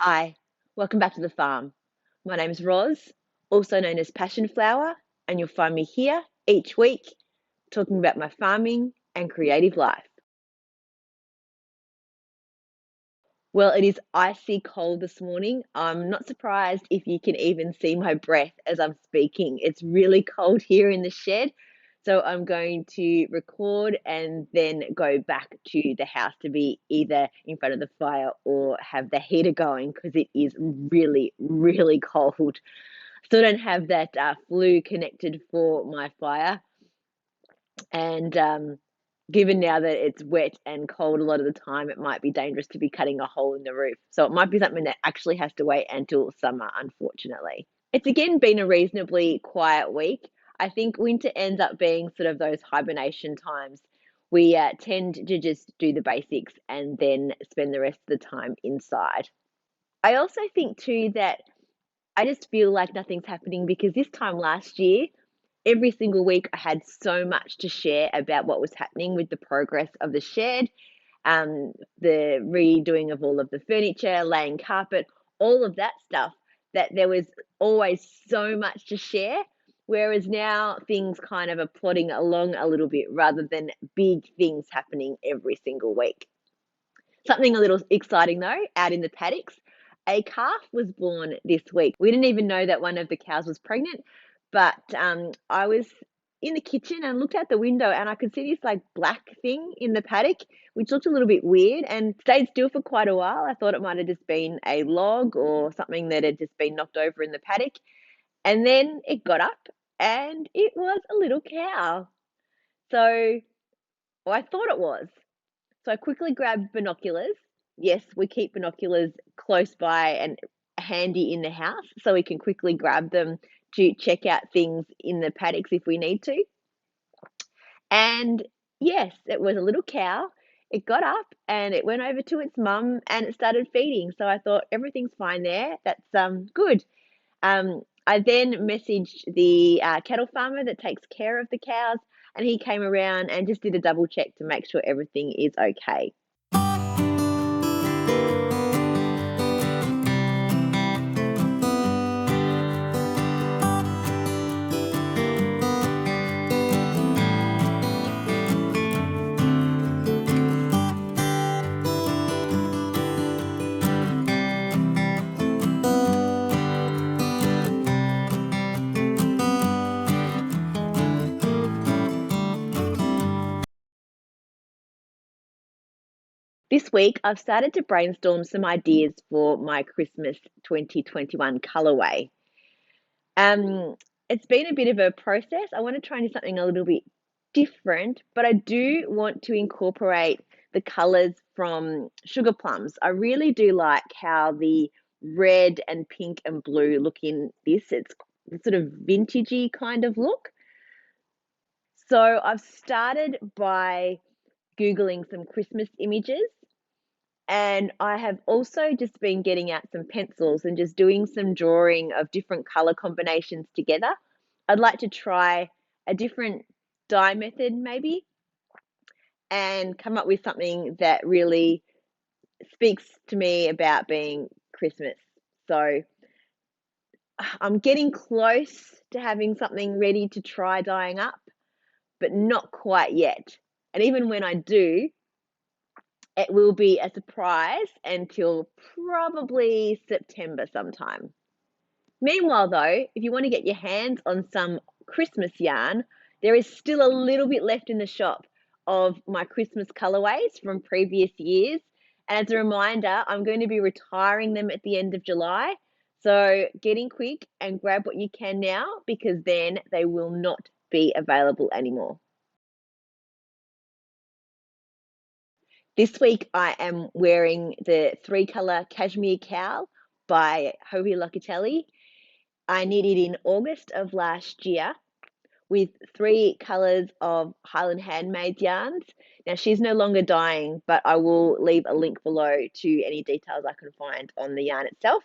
Hi, welcome back to the farm. My name's Roz, also known as Passion Flower, and you'll find me here each week talking about my farming and creative life. Well, it is icy cold this morning. I'm not surprised if you can even see my breath as I'm speaking. It's really cold here in the shed, so I'm going to record and then go back to the house to be either in front of the fire or have the heater going because it is really, really cold. Still don't have that flue connected for my fire. And given now that it's wet and cold a lot of the time, it might be dangerous to be cutting a hole in the roof. So it might be something that actually has to wait until summer, unfortunately. It's again been a reasonably quiet week. I think winter ends up being sort of those hibernation times. We tend to just do the basics and then spend the rest of the time inside. I also think too that I just feel like nothing's happening because this time last year, every single week I had so much to share about what was happening with the progress of the shed, the redoing of all of the furniture, laying carpet, all of that stuff, that there was always so much to share. Whereas now things kind of are plodding along a little bit rather than big things happening every single week. Something a little exciting though, out in the paddocks, a calf was born this week. We didn't even know that one of the cows was pregnant, but I was in the kitchen and looked out the window and I could see this like black thing in the paddock, which looked a little bit weird and stayed still for quite a while. I thought it might have just been a log or something that had just been knocked over in the paddock. And then it got up and it was a little cow. So, well, I thought it was. So I quickly grabbed binoculars. Yes, we keep binoculars close by and handy in the house so we can quickly grab them to check out things in the paddocks if we need to. And yes, it was a little cow. It got up and it went over to its mum and it started feeding. So I thought everything's fine there. That's good. I then messaged the cattle farmer that takes care of the cows, and he came around and just did a double check to make sure everything is okay. This week, I've started to brainstorm some ideas for my Christmas 2021 colorway. Um, it's been a bit of a process. I want to try and do something a little bit different, but I do want to incorporate the colors from sugar plums. I really do like how the red and pink and blue look in this. It's sort of vintagey kind of look. So I've started by Googling some Christmas images. And I have also just been getting out some pencils and just doing some drawing of different color combinations together. I'd like to try a different dye method maybe and come up with something that really speaks to me about being Christmas. So I'm getting close to having something ready to try dyeing up, but not quite yet. And even when I do, it will be a surprise until probably September sometime. Meanwhile, though, if you want to get your hands on some Christmas yarn, there is still a little bit left in the shop of my Christmas colorways from previous years. And as a reminder, I'm going to be retiring them at the end of July. So get in quick and grab what you can now because then they will not be available anymore. This week I am wearing the 3-color Cashmere Cowl by Hohi Locatelli. I knitted in August of last year with 3 colors of Highland Handmade yarns. Now she's no longer dyeing, but I will leave a link below to any details I can find on the yarn itself.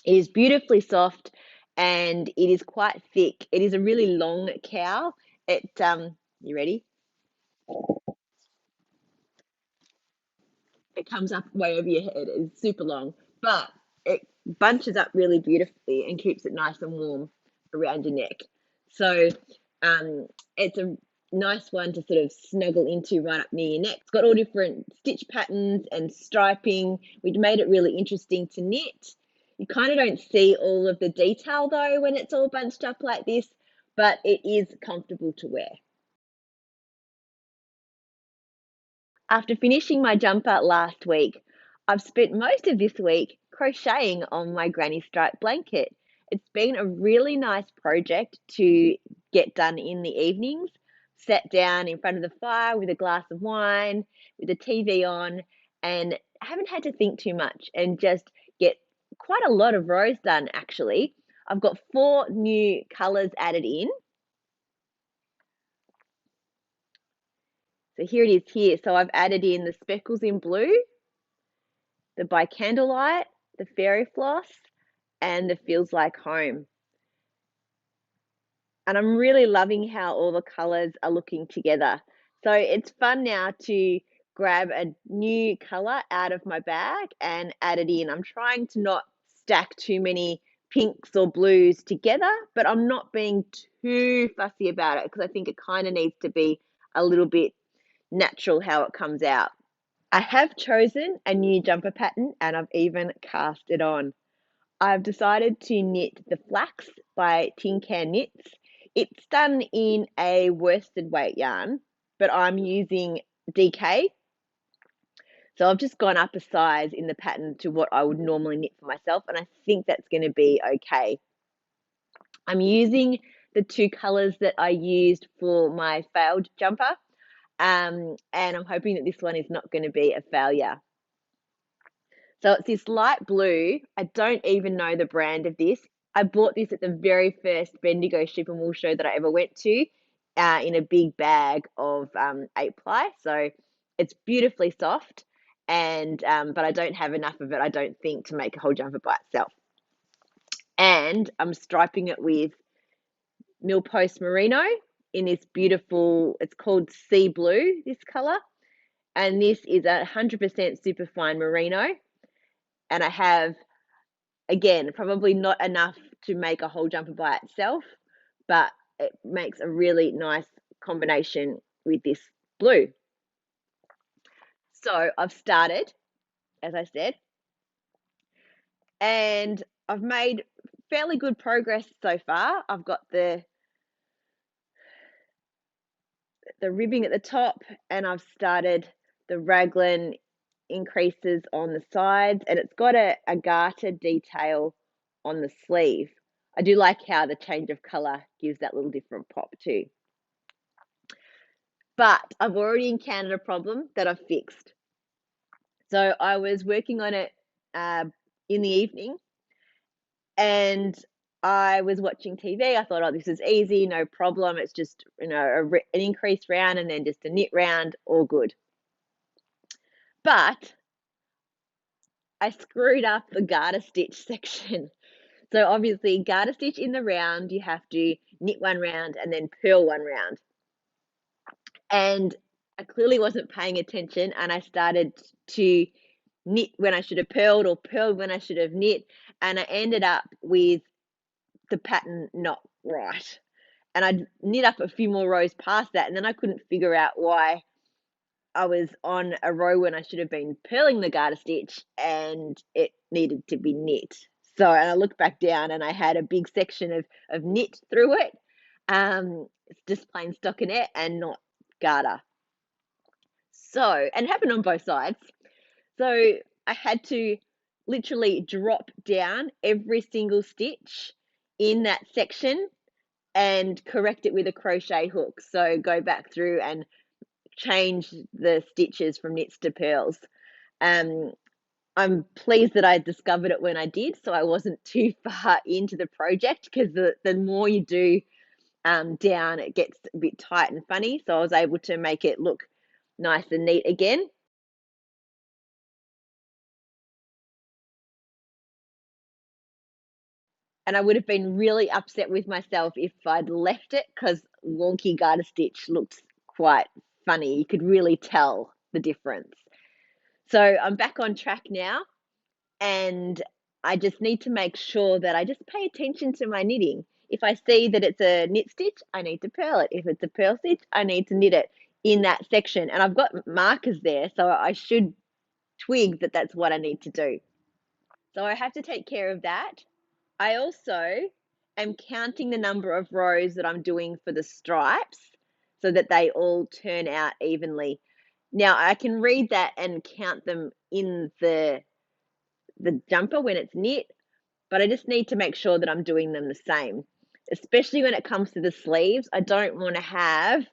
It is beautifully soft and it is quite thick. It is a really long cowl. You ready? It comes up way over your head. It's super long, but it bunches up really beautifully and keeps it nice and warm around your neck. So it's a nice one to sort of snuggle into right up near your neck. It's got all different stitch patterns and striping. We made it really interesting to knit. You kind of don't see all of the detail though when it's all bunched up like this, but it is comfortable to wear. After finishing my jumper last week, I've spent most of this week crocheting on my granny stripe blanket. It's been a really nice project to get done in the evenings. Sat down in front of the fire with a glass of wine, with the TV on, and haven't had to think too much and just get quite a lot of rows done actually. I've got 4 new colours added in. So here it is here. So I've added in the speckles in blue, the By Candlelight, the Fairy Floss, and the Feels Like Home. And I'm really loving how all the colors are looking together. So it's fun now to grab a new color out of my bag and add it in. I'm trying to not stack too many pinks or blues together, but I'm not being too fussy about it because I think it kind of needs to be a little bit natural how it comes out. I have chosen a new jumper pattern and I've even cast it on. I've decided to knit the Flax by Tin Can Knits. It's done in a worsted weight yarn, but I'm using DK. So I've just gone up a size in the pattern to what I would normally knit for myself, and I think that's going to be okay. I'm using the 2 colors that I used for my failed jumper, and I'm hoping that this one is not going to be a failure. So it's this light blue. I don't even know the brand of this. I bought this at the very first Bendigo Ship and Wool show that I ever went to in a big bag of 8-ply. So it's beautifully soft, and but I don't have enough of it, I don't think, to make a whole jumper by itself. And I'm striping it with Milpost Merino in this beautiful, it's called Sea Blue, this color. And this is 100% superfine merino. And I have, again, probably not enough to make a whole jumper by itself, but it makes a really nice combination with this blue. So I've started, as I said, and I've made fairly good progress so far. I've got the ribbing at the top, and I've started the raglan increases on the sides, and it's got a garter detail on the sleeve. I do like how the change of color gives that little different pop too. But I've already encountered a problem that I've fixed. So I was working on it in the evening, and I was watching TV. I thought, oh, this is easy, no problem. It's just, an increase round and then just a knit round, all good. But I screwed up the garter stitch section. So obviously, garter stitch in the round, you have to knit 1 round and then purl 1 round. And I clearly wasn't paying attention, and I started to knit when I should have purled, or purled when I should have knit, and I ended up with the pattern not right. And I knit up a few more rows past that, and then I couldn't figure out why I was on a row when I should have been purling the garter stitch and it needed to be knit. So, and I looked back down and I had a big section of knit through it. It's just plain stockinette and not garter. So, and it happened on both sides. So I had to literally drop down every single stitch in that section and correct it with a crochet hook. So go back through and change the stitches from knits to purls. I'm pleased that I discovered it when I did, so I wasn't too far into the project, because the more you do down, it gets a bit tight and funny. So I was able to make it look nice and neat again. And I would have been really upset with myself if I'd left it, because wonky garter stitch looked quite funny. You could really tell the difference. So I'm back on track now. and I just need to make sure that I just pay attention to my knitting. If I see that it's a knit stitch, I need to purl it. If it's a purl stitch, I need to knit it in that section. And I've got markers there, so I should twig that that's what I need to do. So I have to take care of that. I also am counting the number of rows that I'm doing for the stripes so that they all turn out evenly. Now I can read that and count them in the jumper when it's knit, but I just need to make sure that I'm doing them the same, especially when it comes to the sleeves. I don't want to have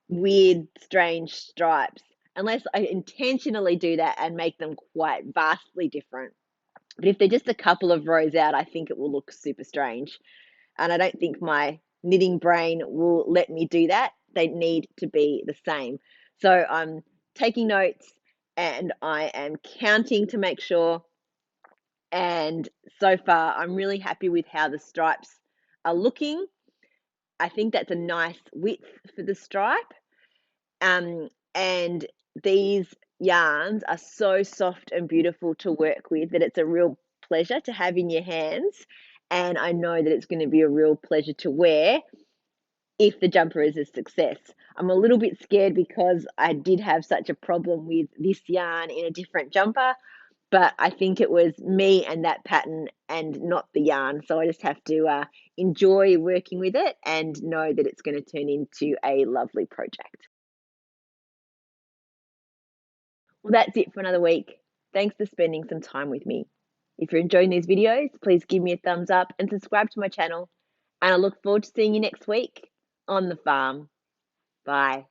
weird, strange stripes unless I intentionally do that and make them quite vastly different. But if they're just a couple of rows out, I think it will look super strange. And I don't think my knitting brain will let me do that. They need to be the same. So I'm taking notes and I am counting to make sure. And so far, I'm really happy with how the stripes are looking. I think that's a nice width for the stripe. And these yarns are so soft and beautiful to work with that it's a real pleasure to have in your hands. And I know that it's going to be a real pleasure to wear if the jumper is a success. I'm a little bit scared because I did have such a problem with this yarn in a different jumper, but I think it was me and that pattern and not the yarn. So I just have to enjoy working with it and know that it's going to turn into a lovely project. Well, that's it for another week. Thanks for spending some time with me. If you're enjoying these videos, please give me a thumbs up and subscribe to my channel. And I look forward to seeing you next week on the farm. Bye.